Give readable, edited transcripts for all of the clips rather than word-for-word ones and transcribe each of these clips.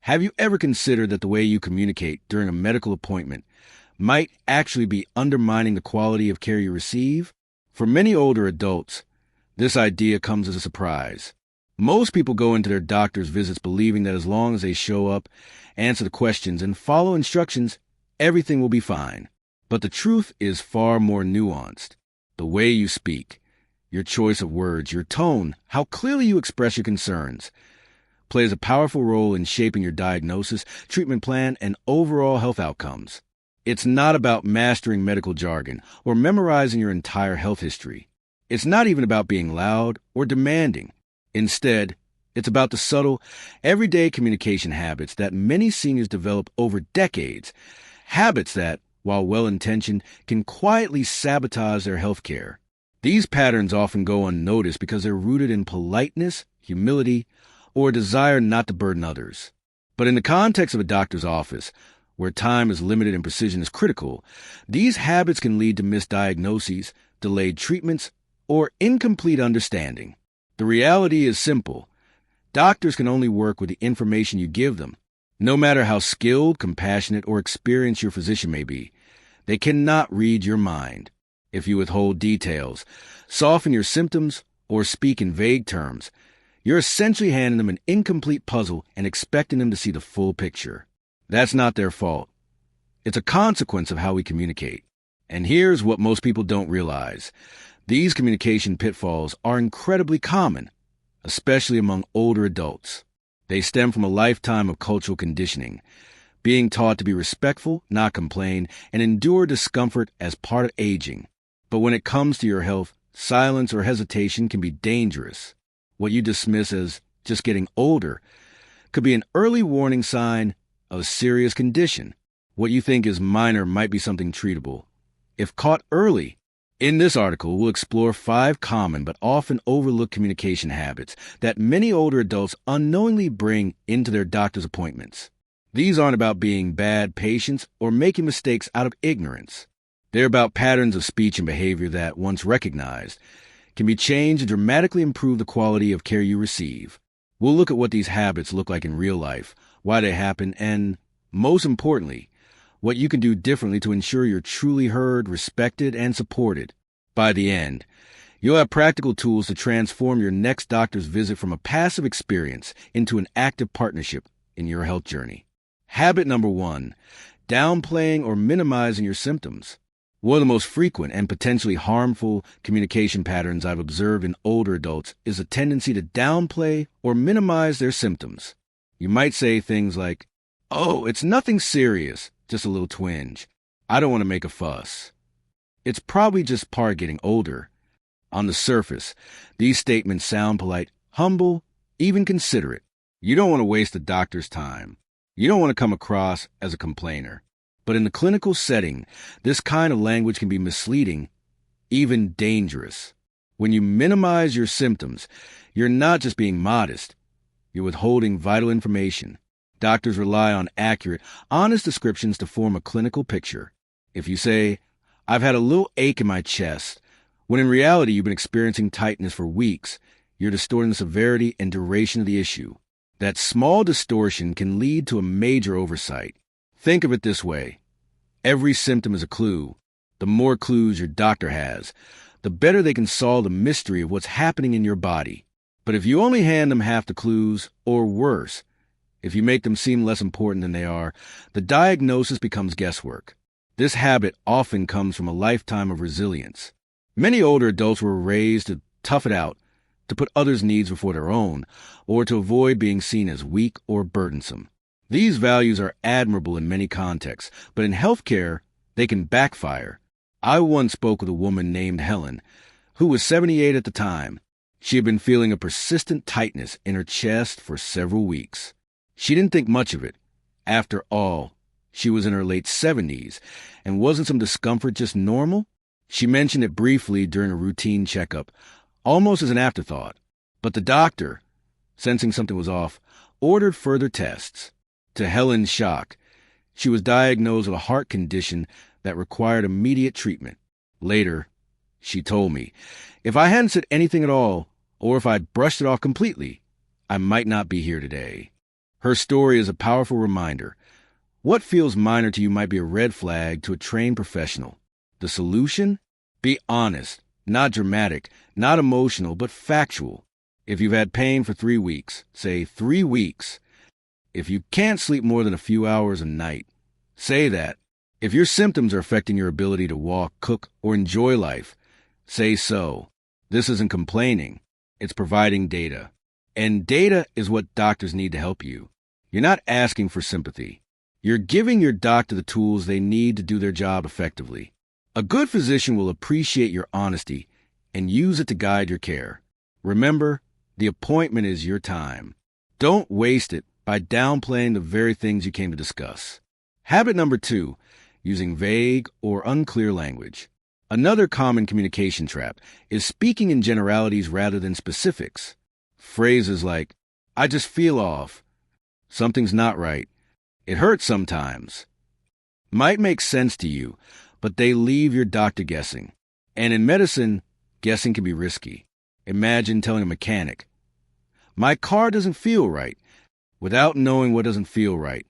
Have you ever considered that the way you communicate during a medical appointment might actually be undermining the quality of care you receive? For many older adults, this idea comes as a surprise. Most people go into their doctor's visits believing that as long as they show up, answer the questions, and follow instructions, everything will be fine. But the truth is far more nuanced. The way you speak, your choice of words, your tone, how clearly you express your concerns, plays a powerful role in shaping your diagnosis, treatment plan, and overall health outcomes. It's not about mastering medical jargon or memorizing your entire health history. It's not even about being loud or demanding. Instead, it's about the subtle, everyday communication habits that many seniors develop over decades, habits that, while well-intentioned, can quietly sabotage their health care. These patterns often go unnoticed because they're rooted in politeness, humility, or a desire not to burden others. But in the context of a doctor's office, where time is limited and precision is critical, these habits can lead to misdiagnoses, delayed treatments, or incomplete understanding. The reality is simple. Doctors can only work with the information you give them. No matter how skilled, compassionate, or experienced your physician may be, they cannot read your mind. If you withhold details, soften your symptoms, or speak in vague terms, you're essentially handing them an incomplete puzzle and expecting them to see the full picture. That's not their fault. It's a consequence of how we communicate. And here's what most people don't realize. These communication pitfalls are incredibly common, especially among older adults. They stem from a lifetime of cultural conditioning, being taught to be respectful, not complain, and endure discomfort as part of aging. But when it comes to your health, silence or hesitation can be dangerous. What you dismiss as just getting older could be an early warning sign of a serious condition. What you think is minor might be something treatable, if caught early. In this article, we'll explore 5 common but often overlooked communication habits that many older adults unknowingly bring into their doctor's appointments. These aren't about being bad patients or making mistakes out of ignorance. They're about patterns of speech and behavior that, once recognized, can be changed and dramatically improve the quality of care you receive. We'll look at what these habits look like in real life, why they happen, and, most importantly, what you can do differently to ensure you're truly heard, respected, and supported. By the end, you'll have practical tools to transform your next doctor's visit from a passive experience into an active partnership in your health journey. Habit number 1, downplaying or minimizing your symptoms. One of the most frequent and potentially harmful communication patterns I've observed in older adults is a tendency to downplay or minimize their symptoms. You might say things like, "Oh, it's nothing serious, just a little twinge. I don't want to make a fuss. It's probably just part of getting older." On the surface, these statements sound polite, humble, even considerate. You don't want to waste the doctor's time. You don't want to come across as a complainer. But in the clinical setting, this kind of language can be misleading, even dangerous. When you minimize your symptoms, you're not just being modest. You're withholding vital information. Doctors rely on accurate, honest descriptions to form a clinical picture. If you say, "I've had a little ache in my chest," when in reality you've been experiencing tightness for weeks, you're distorting the severity and duration of the issue. That small distortion can lead to a major oversight. Think of it this way. Every symptom is a clue. The more clues your doctor has, the better they can solve the mystery of what's happening in your body. But if you only hand them half the clues, or worse, if you make them seem less important than they are, the diagnosis becomes guesswork. This habit often comes from a lifetime of resilience. Many older adults were raised to tough it out, to put others' needs before their own, or to avoid being seen as weak or burdensome. These values are admirable in many contexts, but in healthcare, they can backfire. I once spoke with a woman named Helen, who was 78 at the time. She had been feeling a persistent tightness in her chest for several weeks. She didn't think much of it. After all, she was in her late 70s, and wasn't some discomfort just normal? She mentioned it briefly during a routine checkup, almost as an afterthought. But the doctor, sensing something was off, ordered further tests. To Helen's shock, she was diagnosed with a heart condition that required immediate treatment. Later, she told me, "If I hadn't said anything at all, or if I'd brushed it off completely, I might not be here today." Her story is a powerful reminder. What feels minor to you might be a red flag to a trained professional. The solution? Be honest, not dramatic, not emotional, but factual. If you've had pain for 3 weeks, say 3 weeks. If you can't sleep more than a few hours a night, say that. If your symptoms are affecting your ability to walk, cook, or enjoy life, say so. This isn't complaining. It's providing data. And data is what doctors need to help you. You're not asking for sympathy. You're giving your doctor the tools they need to do their job effectively. A good physician will appreciate your honesty and use it to guide your care. Remember, the appointment is your time. Don't waste it by downplaying the very things you came to discuss. Habit number 2, using vague or unclear language. Another common communication trap is speaking in generalities rather than specifics. Phrases like, I just feel off, something's not right, it hurts sometimes, might make sense to you, but they leave your doctor guessing. And in medicine, guessing can be risky. Imagine telling a mechanic, my car doesn't feel right, without knowing what doesn't feel right.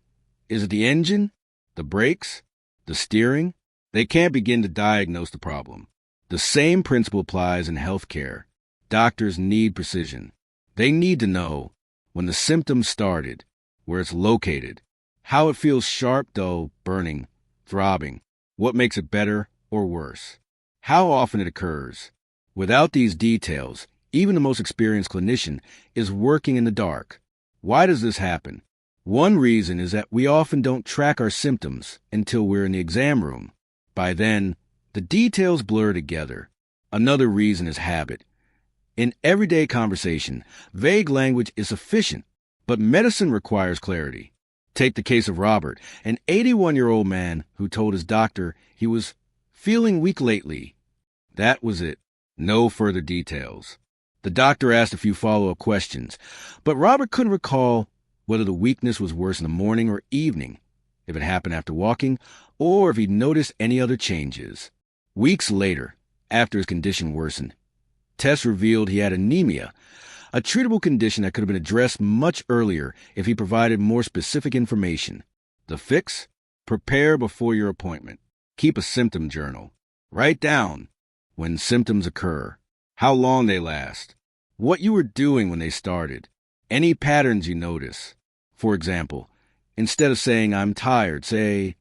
Is it the engine, the brakes, the steering? They can't begin to diagnose the problem. The same principle applies in healthcare. Doctors need precision. They need to know when the symptoms started, where it's located, how it feels sharp, dull, burning, throbbing, what makes it better or worse, how often it occurs. Without these details, even the most experienced clinician is working in the dark. Why does this happen? One reason is that we often don't track our symptoms until we're in the exam room. By then, the details blur together. Another reason is habit. In everyday conversation, vague language is sufficient, but medicine requires clarity. Take the case of Robert, an 81-year-old man who told his doctor he was feeling weak lately. That was it. No further details. The doctor asked a few follow-up questions, but Robert couldn't recall whether the weakness was worse in the morning or evening, if it happened after walking, or if he noticed any other changes. Weeks later, after his condition worsened, tests revealed he had anemia, a treatable condition that could have been addressed much earlier if he provided more specific information. The fix? Prepare before your appointment. Keep a symptom journal. Write down when symptoms occur, how long they last, what you were doing when they started, any patterns you notice. For example, instead of saying, I'm tired, say,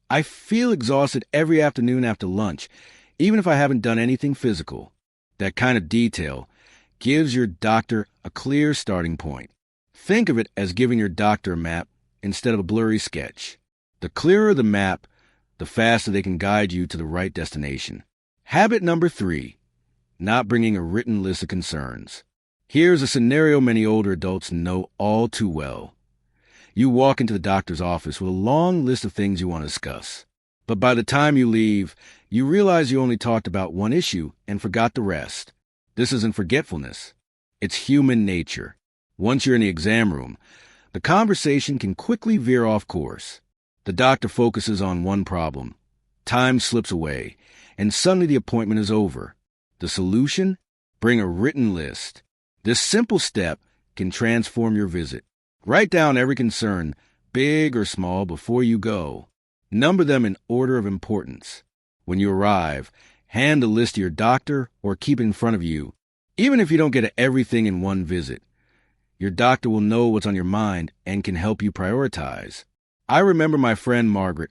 I feel exhausted every afternoon after lunch, even if I haven't done anything physical. That kind of detail gives your doctor a clear starting point. Think of it as giving your doctor a map instead of a blurry sketch. The clearer the map, the faster they can guide you to the right destination. Habit number 3, not bringing a written list of concerns. Here's a scenario many older adults know all too well. You walk into the doctor's office with a long list of things you want to discuss. But by the time you leave, you realize you only talked about one issue and forgot the rest. This isn't forgetfulness. It's human nature. Once you're in the exam room, the conversation can quickly veer off course. The doctor focuses on one problem. Time slips away, and suddenly the appointment is over. The solution? Bring a written list. This simple step can transform your visit. Write down every concern, big or small, before you go. Number them in order of importance. When you arrive, hand the list to your doctor or keep it in front of you. Even if you don't get to everything in one visit, your doctor will know what's on your mind and can help you prioritize. I remember my friend Margaret,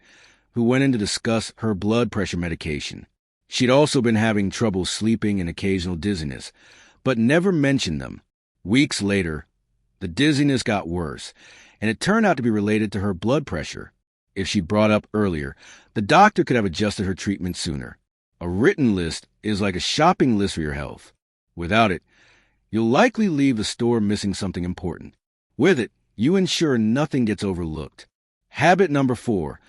who went in to discuss her blood pressure medication. She'd also been having trouble sleeping and occasional dizziness, but never mentioned them. Weeks later, the dizziness got worse, and it turned out to be related to her blood pressure. If she'd brought up earlier, the doctor could have adjusted her treatment sooner. A written list is like a shopping list for your health. Without it, you'll likely leave the store missing something important. With it, you ensure nothing gets overlooked. Habit number 4,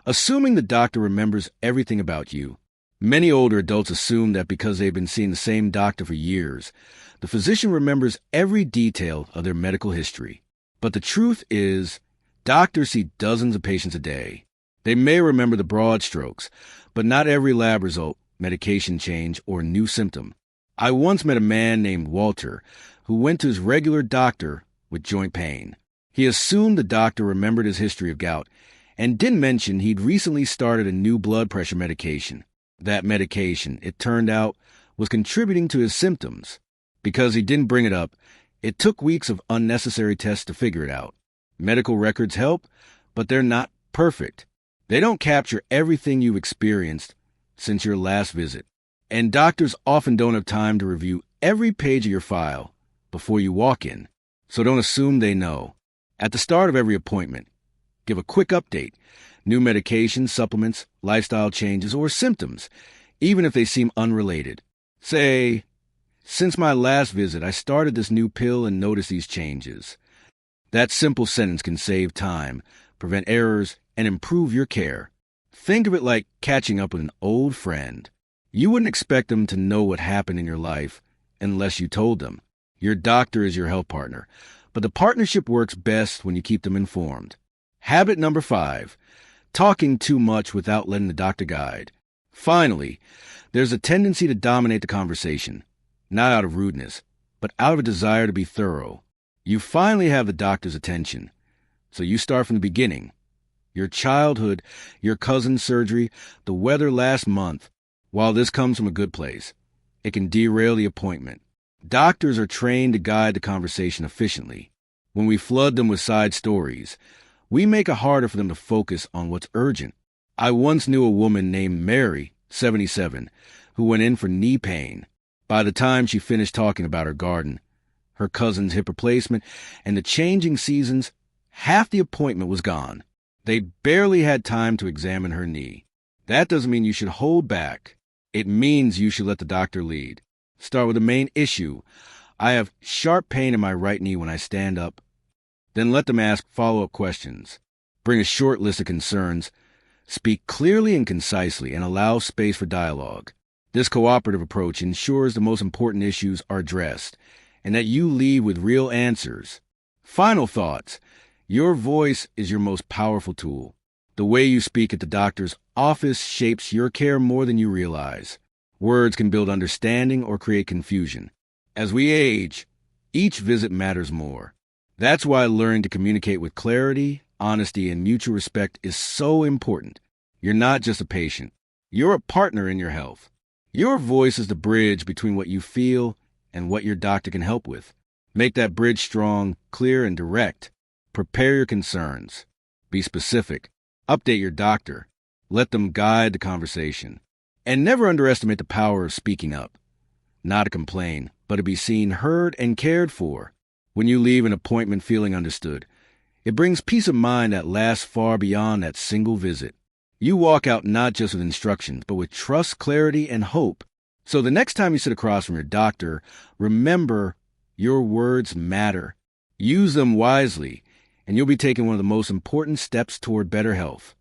assuming the doctor remembers everything about you. Many older adults assume that because they've been seeing the same doctor for years, the physician remembers every detail of their medical history. But the truth is, doctors see dozens of patients a day. They may remember the broad strokes, but not every lab result, medication change, or new symptom. I once met a man named Walter who went to his regular doctor with joint pain. He assumed the doctor remembered his history of gout and didn't mention he'd recently started a new blood pressure medication. That medication, it turned out, was contributing to his symptoms. Because he didn't bring it up, it took weeks of unnecessary tests to figure it out. Medical records help, but they're not perfect. They don't capture everything you've experienced since your last visit. And doctors often don't have time to review every page of your file before you walk in, so don't assume they know. At the start of every appointment, give a quick update. New medications, supplements, lifestyle changes, or symptoms, even if they seem unrelated. Say, since my last visit, I started this new pill and noticed these changes. That simple sentence can save time, prevent errors, and improve your care. Think of it like catching up with an old friend. You wouldn't expect them to know what happened in your life unless you told them. Your doctor is your health partner, but the partnership works best when you keep them informed. Habit number 5, talking too much without letting the doctor guide. Finally, there's a tendency to dominate the conversation, not out of rudeness, but out of a desire to be thorough. You finally have the doctor's attention, so you start from the beginning. Your childhood, your cousin's surgery, the weather last month. While this comes from a good place, it can derail the appointment. Doctors are trained to guide the conversation efficiently. When we flood them with side stories, we make it harder for them to focus on what's urgent. I once knew a woman named Mary, 77, who went in for knee pain. By the time she finished talking about her garden, her cousin's hip replacement, and the changing seasons, half the appointment was gone. They barely had time to examine her knee. That doesn't mean you should hold back. It means you should let the doctor lead. Start with the main issue. I have sharp pain in my right knee when I stand up. Then let them ask follow-up questions. Bring a short list of concerns. Speak clearly and concisely and allow space for dialogue. This cooperative approach ensures the most important issues are addressed and that you leave with real answers. Final thoughts. Your voice is your most powerful tool. The way you speak at the doctor's office shapes your care more than you realize. Words can build understanding or create confusion. As we age, each visit matters more. That's why learning to communicate with clarity, honesty, and mutual respect is so important. You're not just a patient. You're a partner in your health. Your voice is the bridge between what you feel and what your doctor can help with. Make that bridge strong, clear, and direct. Prepare your concerns. Be specific. Update your doctor. Let them guide the conversation. And never underestimate the power of speaking up. Not to complain, but to be seen, heard, and cared for. When you leave an appointment feeling understood, it brings peace of mind that lasts far beyond that single visit. You walk out not just with instructions, but with trust, clarity, and hope. So the next time you sit across from your doctor, remember your words matter. Use them wisely, and you'll be taking one of the most important steps toward better health.